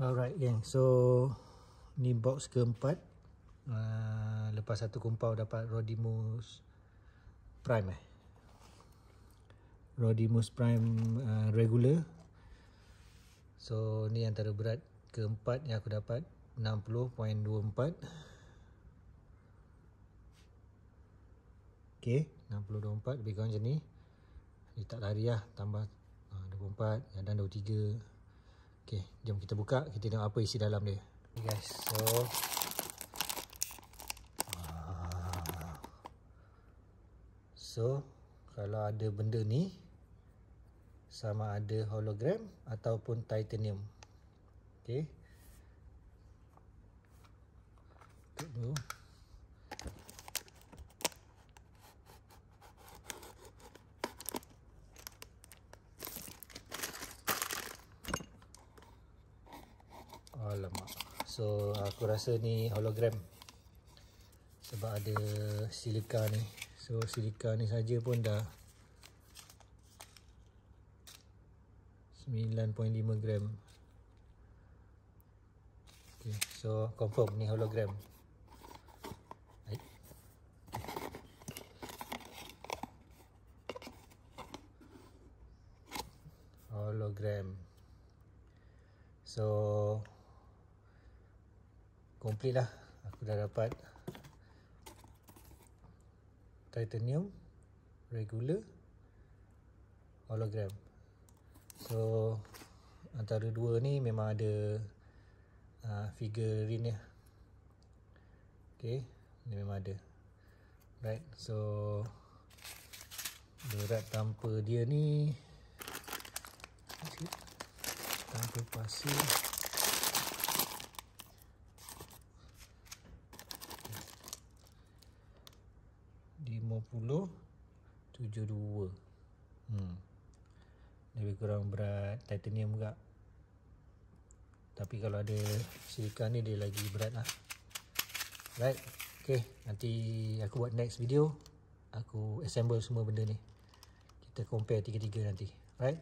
Alright gang, so ni box keempat. Lepas satu kumpau dapat Rodimus Prime Rodimus Prime regular. So ni antara berat keempat yang aku dapat, 60.24. Okay, 60.24 lebih kurang macam ni. Dia tak lari lah, tambah 24, dan 23. Okay, jom kita buka, kita tengok apa isi dalam dia. Okay guys, so kalau ada benda ni, sama ada hologram ataupun titanium. Okay, tutup dulu. Alamak. So aku rasa ni hologram sebab ada silika ni. So silika ni saja pun dah 9.5 gram. Okay, so confirm ni hologram. Hologram. So complete lah. Aku dah dapat titanium regular, hologram. So antara dua ni memang ada figurine ya. Okay, ni memang ada. Right, so berat tanpa dia ni, tanpa pasir, 50.72. Lebih kurang berat titanium juga. Tapi kalau ada silika ni dia lagi berat lah. Right, okay, nanti aku buat next video, aku assemble semua benda ni, kita compare tiga-tiga nanti. Right.